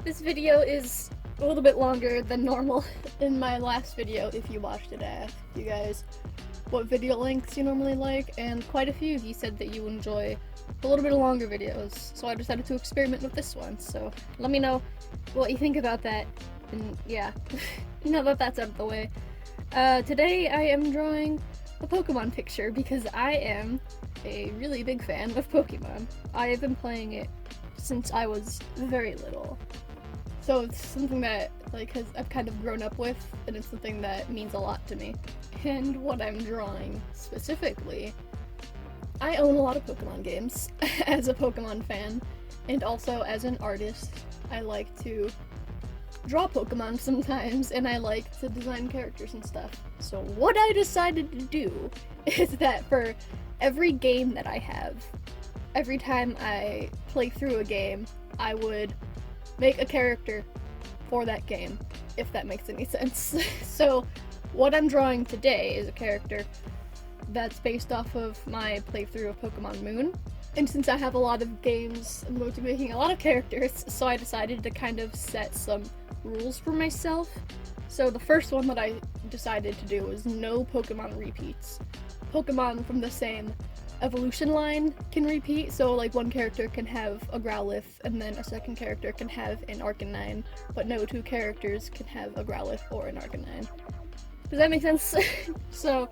This video is a little bit longer than normal. In my last video, if you watched it, I asked you guys what video lengths you normally like, and quite a few of you said that you enjoy a little bit of longer videos, so I decided to experiment with this one. So let me know what you think about that, and yeah, now that that's out of the way. Today I am drawing a Pokemon picture because I am a really big fan of Pokemon. I have been playing it since I was very little. So it's something that I've kind of grown up with, and it's something that means a lot to me. And what I'm drawing specifically, I own a lot of Pokemon games as a Pokemon fan, and also as an artist. I like to draw Pokemon sometimes, and I like to design characters and stuff. So what I decided to do is that for every game that I have, every time I play through a game, I would make a character for that game, if that makes any sense. So what I'm drawing today is a character that's based off of my playthrough of Pokemon Moon. And since I have a lot of games, I'm going to be making a lot of characters, so I decided to kind of set some rules for myself. So the first one that I decided to do was no Pokemon repeats. Pokemon from the same evolution line can repeat, so like one character can have a Growlithe and then a second character can have an Arcanine, but no two characters can have a Growlithe or an Arcanine. Does that make sense? So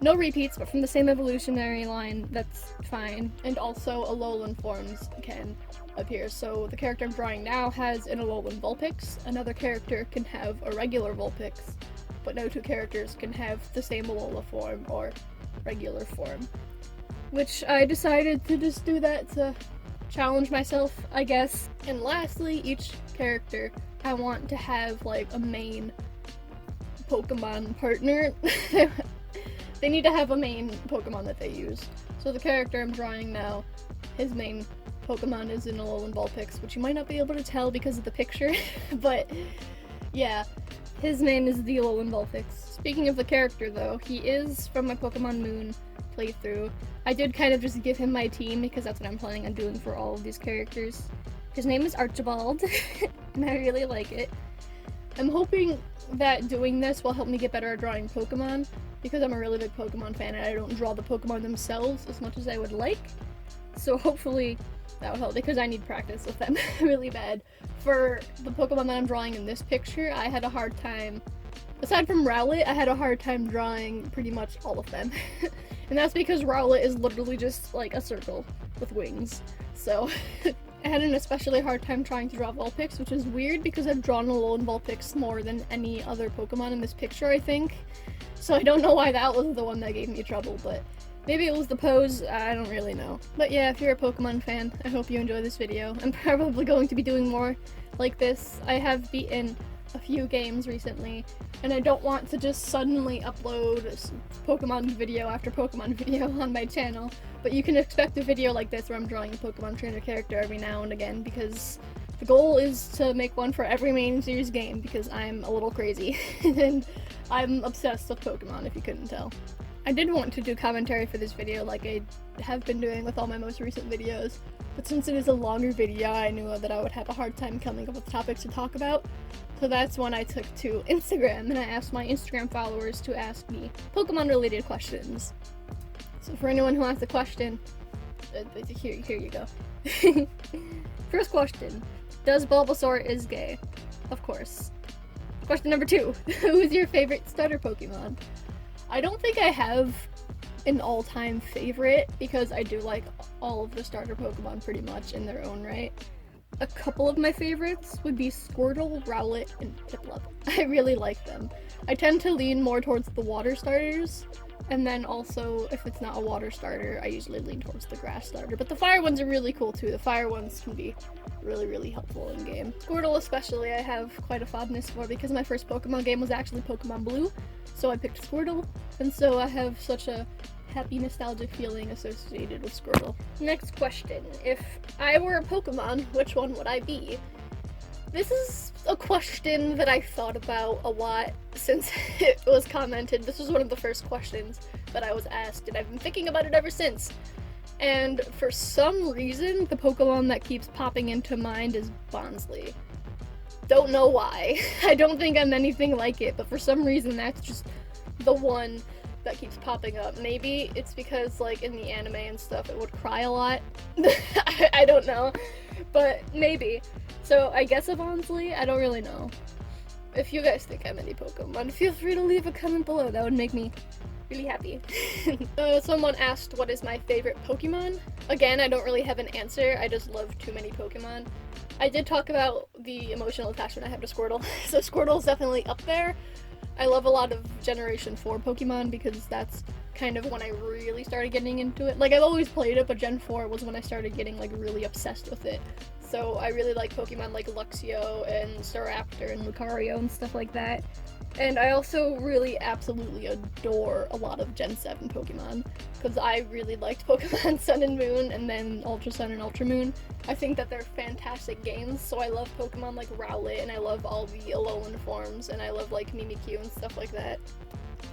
no repeats, but from the same evolutionary line, that's fine. And also Alolan forms can appear. So the character I'm drawing now has an Alolan Vulpix, another character can have a regular Vulpix, but no two characters can have the same Alola form or regular form. Which I decided to just do that to challenge myself, I guess. And lastly, each character I want to have like a main Pokemon partner. They need to have a main Pokemon that they use. So the character I'm drawing now, his main Pokemon is an Alolan Vulpix, which you might not be able to tell because of the picture, but yeah, his name is the Alolan Vulpix. Speaking of the character though, he is from my Pokemon Moon playthrough. I did kind of just give him my team because that's what I'm planning on doing for all of these characters. His name is Archibald, and I really like it. I'm hoping that doing this will help me get better at drawing Pokemon, because I'm a really big Pokemon fan and I don't draw the Pokemon themselves as much as I would like. So hopefully that will help, because I need practice with them really bad. For the Pokemon that I'm drawing in this picture, I had a hard time, aside from Rowlet, I had a hard time drawing pretty much all of them. And that's because Rowlet is literally just like a circle with wings. So I had an especially hard time trying to draw Vulpix, which is weird because I've drawn Alolan Vulpix more than any other Pokemon in this picture, I think. So I don't know why that was the one that gave me trouble, but maybe it was the pose, I don't really know. But yeah, if you're a Pokemon fan, I hope you enjoy this video. I'm probably going to be doing more like this. I have beaten a few games recently, and I don't want to just suddenly upload Pokemon video after Pokemon video on my channel, but you can expect a video like this where I'm drawing a Pokemon trainer character every now and again, because the goal is to make one for every main series game, because I'm a little crazy, and I'm obsessed with Pokemon, if you couldn't tell. I did want to do commentary for this video like I have been doing with all my most recent videos, but since it is a longer video, I knew that I would have a hard time coming up with topics to talk about. So that's when I took to Instagram, and I asked my Instagram followers to ask me Pokemon-related questions. So for anyone who has a question, here you go. First question, does Bulbasaur is gay? Of course. Question number 2, who is your favorite starter Pokemon? I don't think I have an all-time favorite, because I do like all of the starter Pokemon pretty much in their own right. A couple of my favorites would be Squirtle, Rowlet, and Piplup. I really like them. I tend to lean more towards the water starters, and then also, if it's not a water starter, I usually lean towards the grass starter. But the fire ones are really cool too. The fire ones can be really, really helpful in game. Squirtle especially I have quite a fondness for, because my first Pokemon game was actually Pokemon Blue, so I picked Squirtle, and so I have such a happy nostalgic feeling associated with Squirtle. Next question, if I were a Pokemon, which one would I be? This is a question that I thought about a lot since it was commented. This was one of the first questions that I was asked, and I've been thinking about it ever since. And for some reason, the Pokemon that keeps popping into mind is Bonsly. Don't know why. I don't think I'm anything like it, but for some reason that's just the one that keeps popping up. Maybe it's because, like, in the anime and stuff, it would cry a lot. I don't know, but maybe. So I guess Avonsley, I don't really know. If you guys think I'm any Pokemon, feel free to leave a comment below. That would make me really happy. Someone asked what is my favorite Pokemon. Again, I don't really have an answer. I just love too many Pokemon. I did talk about the emotional attachment I have to Squirtle, so Squirtle's definitely up there. I love a lot of Generation 4 Pokemon because that's kind of when I really started getting into it. Like, I've always played it, but Gen 4 was when I started getting, like, really obsessed with it. So I really like Pokemon like Luxio and Staraptor and Lucario and stuff like that. And I also really absolutely adore a lot of Gen 7 Pokemon, because I really liked Pokemon Sun and Moon and then Ultra Sun and Ultra Moon. I think that they're fantastic games, so I love Pokemon like Rowlet, and I love all the Alolan forms, and I love like Mimikyu and stuff like that.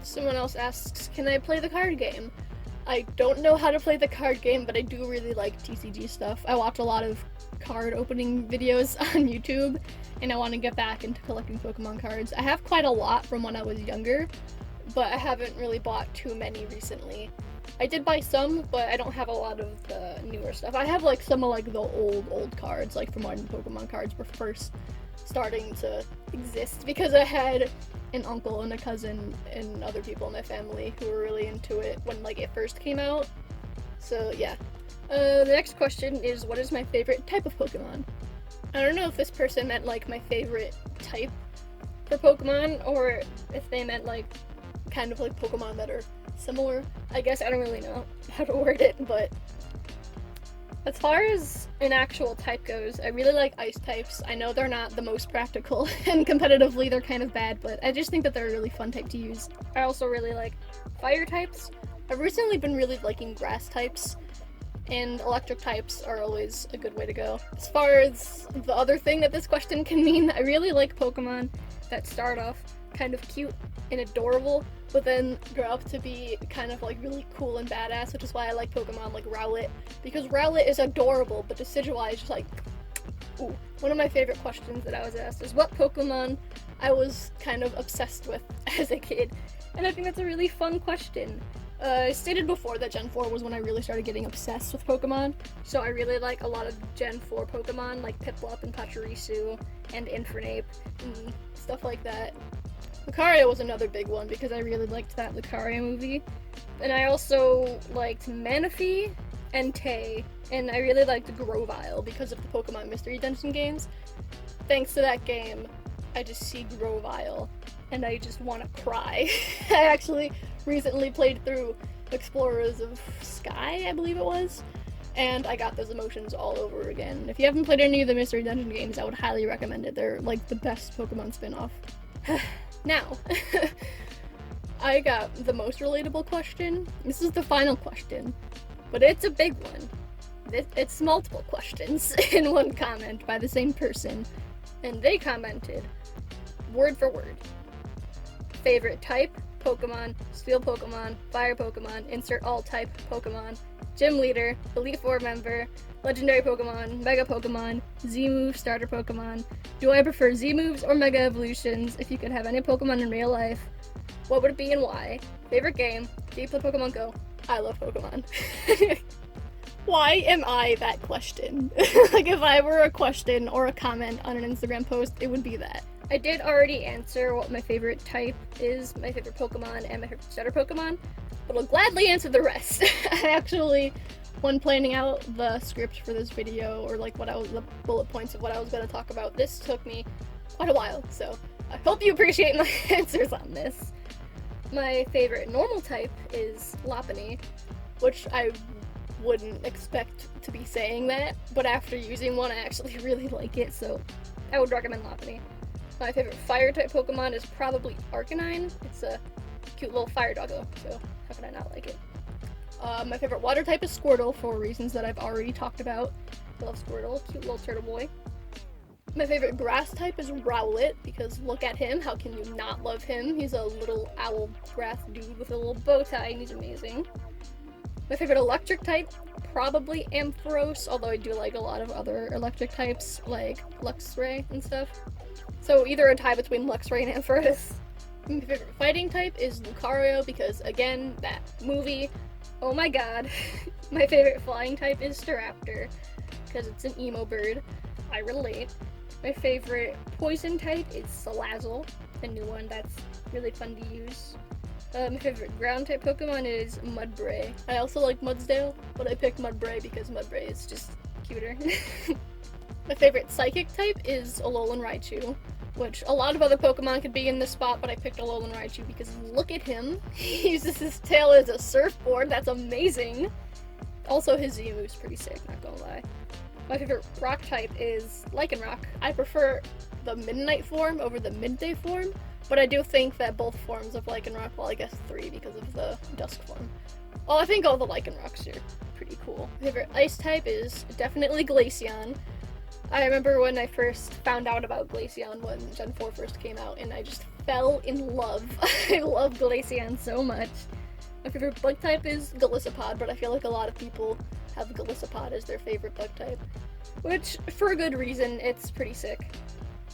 Someone else asks, can I play the card game? I don't know how to play the card game, but I do really like TCG stuff. I watch a lot of card opening videos on YouTube, and I want to get back into collecting Pokemon cards. I have quite a lot from when I was younger, but I haven't really bought too many recently. I did buy some, but I don't have a lot of the newer stuff. I have like some of like the old cards, like from when Pokemon cards were first starting to exist, because I had an uncle and a cousin and other people in my family who were really into it when like it first came out. So yeah. The next question is, what is my favorite type of Pokemon? I don't know if this person meant like my favorite type for Pokemon, or if they meant like kind of like Pokemon that are similar. I guess I don't really know how to word it, but as far as an actual type goes, I really like ice types. I know they're not the most practical, and competitively they're kind of bad, but I just think that they're a really fun type to use. I also really like fire types. I've recently been really liking grass types, and electric types are always a good way to go. As far as the other thing that this question can mean, I really like Pokemon that start off kind of cute and adorable, but then grow up to be kind of like really cool and badass, which is why I like Pokemon like Rowlet, because Rowlet is adorable, but Decidueye is just like, ooh. One of my favorite questions that I was asked is what Pokemon I was kind of obsessed with as a kid, and I think that's a really fun question. I stated before that Gen 4 was when I really started getting obsessed with Pokemon, so I really like a lot of Gen 4 Pokemon like Piplup and Pachirisu and Infernape and stuff like that. Lucario was another big one because I really liked that Lucario movie. And I also liked Manaphy and Tay, and I really liked Grovyle because of the Pokemon Mystery Dungeon games. Thanks to that game, I just see Grovyle and I just want to cry. I actually recently played through Explorers of Sky, I believe it was, and I got those emotions all over again. If you haven't played any of the Mystery Dungeon games, I would highly recommend it. They're like the best Pokemon spin-off. Now, I got the most relatable question. This is the final question, but it's a big one. It's multiple questions in one comment by the same person, and they commented, word for word, favorite type, Pokemon, Steel Pokemon, Fire Pokemon, insert all type Pokemon, Gym Leader, Elite Four member, Legendary Pokemon, Mega Pokemon, Z-Move, Starter Pokemon. Do I prefer Z-Moves or Mega Evolutions? If you could have any Pokemon in real life, what would it be and why? Favorite game? Do you play Pokemon Go? I love Pokemon. Why am I that question? Like, if I were a question or a comment on an Instagram post, it would be that. I did already answer what my favorite type is, my favorite Pokemon, and my favorite starter Pokemon, but I'll gladly answer the rest. I actually, when planning out the script for this video, or like the bullet points of what I was going to talk about, this took me quite a while, so I hope you appreciate my answers on this. My favorite normal type is Lopunny, which I wouldn't expect to be saying that, but after using one, I actually really like it, so I would recommend Lopunny. My favorite fire-type Pokemon is probably Arcanine. It's a cute little fire doggo, so how could I not like it? My favorite water type is Squirtle, for reasons that I've already talked about. I love Squirtle, cute little turtle boy. My favorite grass type is Rowlet, because look at him, how can you not love him? He's a little owl grass dude with a little bow tie, and he's amazing. My favorite electric type, probably Ampharos, although I do like a lot of other electric types, like Luxray and stuff. So either a tie between Luxray and Ampharos. My favorite fighting type is Lucario because, again, that movie, oh my god. My favorite flying type is Staraptor because it's an emo bird. I relate. My favorite poison type is Salazzle, a new one that's really fun to use. My favorite ground type Pokemon is Mudbray. I also like Mudsdale, but I picked Mudbray because Mudbray is just cuter. My favorite psychic type is Alolan Raichu, which a lot of other Pokemon could be in this spot, but I picked Alolan Raichu because look at him. He uses his tail as a surfboard. That's amazing. Also, his Z move's pretty sick, not gonna lie. My favorite rock type is Lycanroc. I prefer the Midnight form over the Midday form, but I do think that both forms of Lycanroc, well, I guess 3 because of the Dusk form. Well, I think all the Lycanrocs are pretty cool. My favorite ice type is definitely Glaceon. I remember when I first found out about Glaceon when Gen 4 first came out, and I just fell in love. I love Glaceon so much. My favorite bug type is Golisopod, but I feel like a lot of people have Golisopod as their favorite bug type, which, for a good reason, it's pretty sick.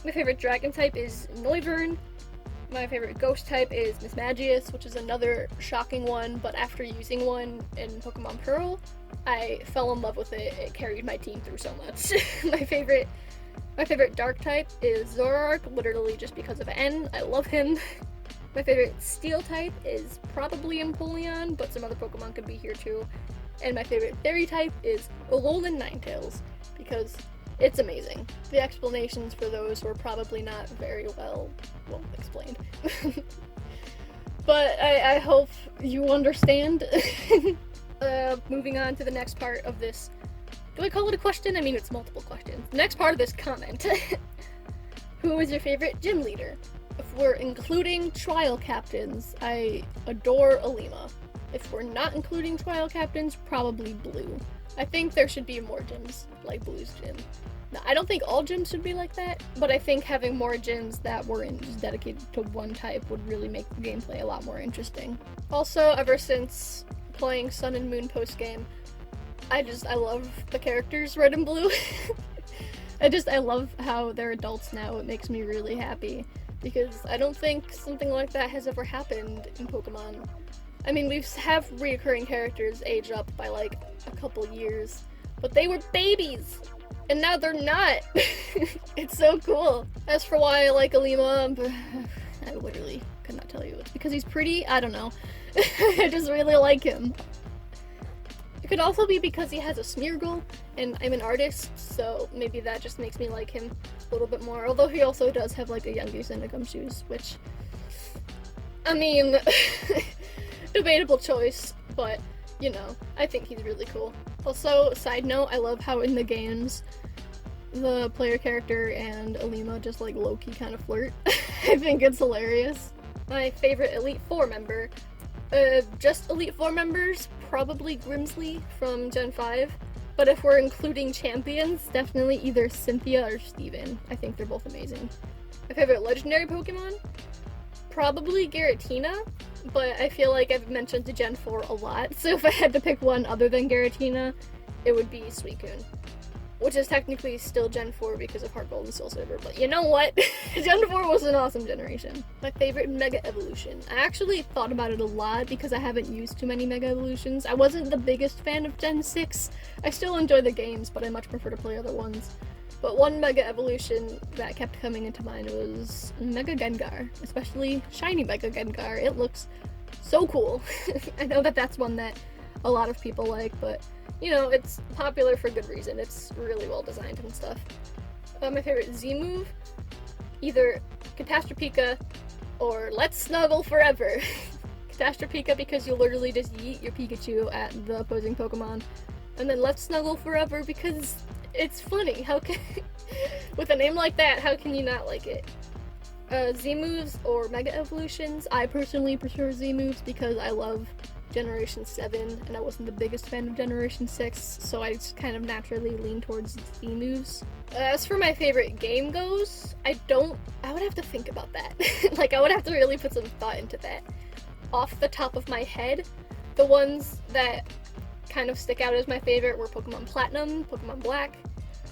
My favorite dragon type is Noivern. My favorite ghost type is Mismagius, which is another shocking one, but after using one in Pokemon Pearl, I fell in love with it. It carried my team through so much. My favorite dark type is Zoroark, literally just because of N. I love him. My favorite steel type is probably Empoleon, but some other Pokemon could be here too. And my favorite fairy type is Alolan Ninetales, because it's amazing. The explanations for those were probably not very well explained. But I hope you understand. Moving on to the next part of this. Do I call it a question? I mean, it's multiple questions. The next part of this comment. Who is your favorite gym leader? If we're including trial captains, I adore Alima. If we're not including trial captains, probably Blue. I think there should be more gyms like Blue's gym. Now, I don't think all gyms should be like that, but I think having more gyms that weren't just dedicated to one type would really make the gameplay a lot more interesting. Also, ever since playing Sun and Moon post-game, I love the characters Red and Blue. I love how they're adults now. It makes me really happy, because I don't think something like that has ever happened in Pokemon. I mean, we have reoccurring characters age up by like a couple years, but they were babies, and now they're not. It's so cool. As for why I like Alima, I literally could not tell you. It's because he's pretty? I don't know. I just really like him. It could also be because he has a Smeargle, and I'm an artist, so maybe that just makes me like him a little bit more. Although he also does have like a Yungoos and a Gumshoos, which, I mean, debatable choice, but, you know, I think he's really cool. Also, side note, I love how in the games, the player character and Alima just like low-key kind of flirt. I think it's hilarious. My favorite Elite Four member, just Elite Four members, probably Grimsley from Gen 5, but if we're including champions, definitely either Cynthia or Steven. I think they're both amazing. My favorite legendary Pokemon? Probably Giratina, but I feel like I've mentioned the Gen 4 a lot, so if I had to pick one other than Giratina, it would be Suicune. Which is technically still Gen 4 because of Heart Gold and Soul Silver, but you know what? Gen 4 was an awesome generation. My favorite Mega Evolution. I actually thought about it a lot because I haven't used too many Mega Evolutions. I wasn't the biggest fan of Gen 6. I still enjoy the games, but I much prefer to play other ones. But one Mega Evolution that kept coming into mind was Mega Gengar, especially shiny Mega Gengar. It looks so cool. I know that that's one that a lot of people like, but you know, it's popular for good reason. It's really well designed and stuff. My favorite Z move, either Catastrophica or Let's Snuggle Forever. Catastrophica because you literally just yeet your Pikachu at the opposing Pokemon, and then Let's Snuggle Forever because it's funny. How can with a name like that, how can you not like it? Z moves or Mega Evolutions, I personally prefer Z moves because I love Generation 7, and I wasn't the biggest fan of Generation 6, so I just kind of naturally lean towards Z moves. As for my favorite game goes, I would have to think about that. Like, I would have to really put some thought into that. Off the top of my head, the ones that kind of stick out as my favorite were Pokemon Platinum, Pokemon Black,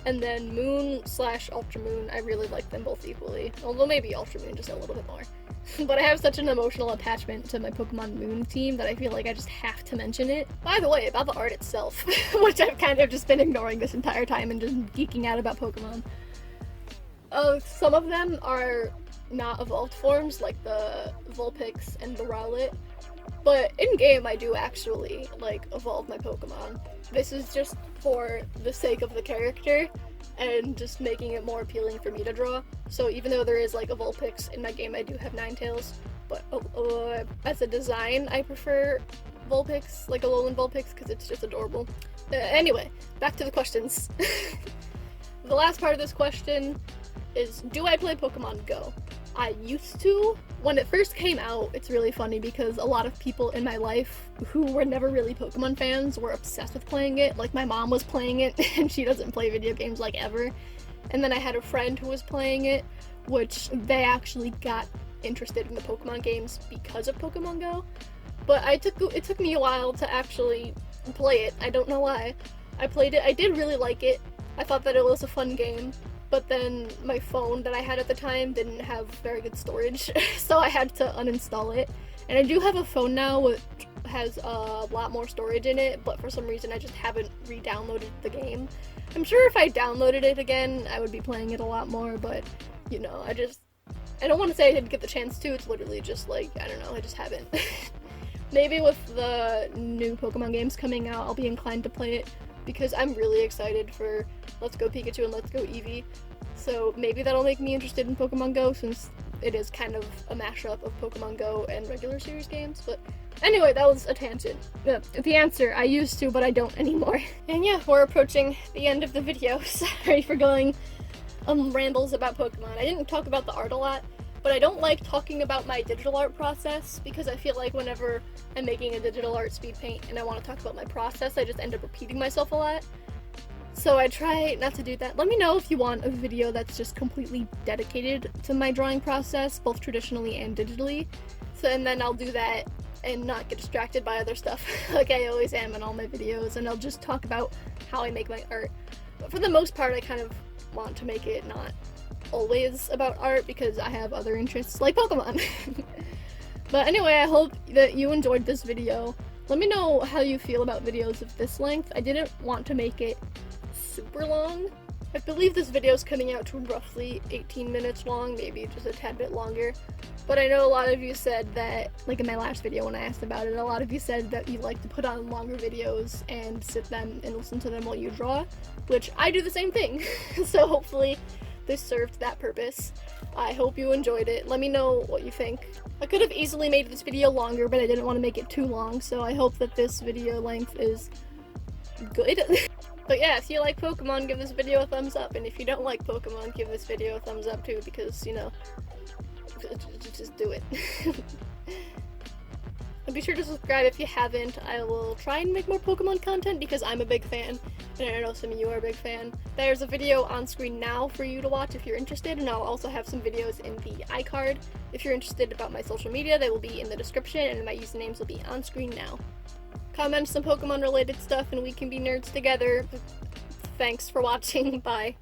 and then Moon/Ultra Moon. I really like them both equally, although maybe Ultra Moon just a little bit more. But I have such an emotional attachment to my Pokemon Moon team that I feel like I just have to mention it. By the way, about the art itself, which I've kind of just been ignoring this entire time and just geeking out about Pokemon. Some of them are not evolved forms, like the Vulpix and the Rowlet. But in-game, I do actually, like, evolve my Pokemon. This is just for the sake of the character, and just making it more appealing for me to draw. So even though there is, like, a Vulpix in my game, I do have Ninetales. But as a design, I prefer Vulpix, like a Alolan Vulpix, because it's just adorable. Anyway, back to the questions. The last part of this question is, do I play Pokemon Go? I used to. When it first came out, it's really funny because a lot of people in my life who were never really Pokemon fans were obsessed with playing it. Like, my mom was playing it, and she doesn't play video games, like, ever. And then I had a friend who was playing it, which they actually got interested in the Pokemon games because of Pokemon Go. But it took me a while to actually play it. I don't know why. I played it. I did really like it. I thought that it was a fun game. But then my phone that I had at the time didn't have very good storage, so I had to uninstall it. And I do have a phone now which has a lot more storage in it, but for some reason I just haven't re-downloaded the game. I'm sure if I downloaded it again, I would be playing it a lot more, but, you know, I don't want to say I didn't get the chance to. It's literally just, like, I don't know, I just haven't. Maybe with the new Pokemon games coming out, I'll be inclined to play it, because I'm really excited for Let's Go Pikachu and Let's Go Eevee. So maybe that'll make me interested in Pokemon Go, since it is kind of a mashup of Pokemon Go and regular series games. But anyway, that was a tangent. The answer, I used to, but I don't anymore. And yeah, we're approaching the end of the video. Sorry for going rambles about Pokemon. I didn't talk about the art a lot, but I don't like talking about my digital art process, because I feel like whenever I'm making a digital art speed paint and I want to talk about my process, I just end up repeating myself a lot. So I try not to do that. Let me know if you want a video that's just completely dedicated to my drawing process, both traditionally and digitally. And then I'll do that and not get distracted by other stuff like I always am in all my videos, and I'll just talk about how I make my art. But for the most part, I kind of want to make it not always about art, because I have other interests like Pokemon. But anyway, I hope that you enjoyed this video. Let me know how you feel about videos of this length. I didn't want to make it super long. I believe this video is coming out to roughly 18 minutes long, maybe just a tad bit longer. But I know a lot of you said that, like in my last video when I asked about it, a lot of you said that you like to put on longer videos and sit them and listen to them while you draw, which I do the same thing. So hopefully this served that purpose. I hope you enjoyed it. Let me know what you think. I could have easily made this video longer, but I didn't want to make it too long, so I hope that this video length is good. But yeah, if you like Pokemon, give this video a thumbs up, and if you don't like Pokemon, give this video a thumbs up too, because, you know, just do it. And be sure to subscribe if you haven't. I will try and make more Pokemon content because I'm a big fan, and I know some of you are a big fan. There's a video on screen now for you to watch if you're interested, and I'll also have some videos in the iCard. If you're interested about my social media, they will be in the description, and my usernames will be on screen now. Comment some Pokemon related stuff and we can be nerds together. Thanks for watching. Bye.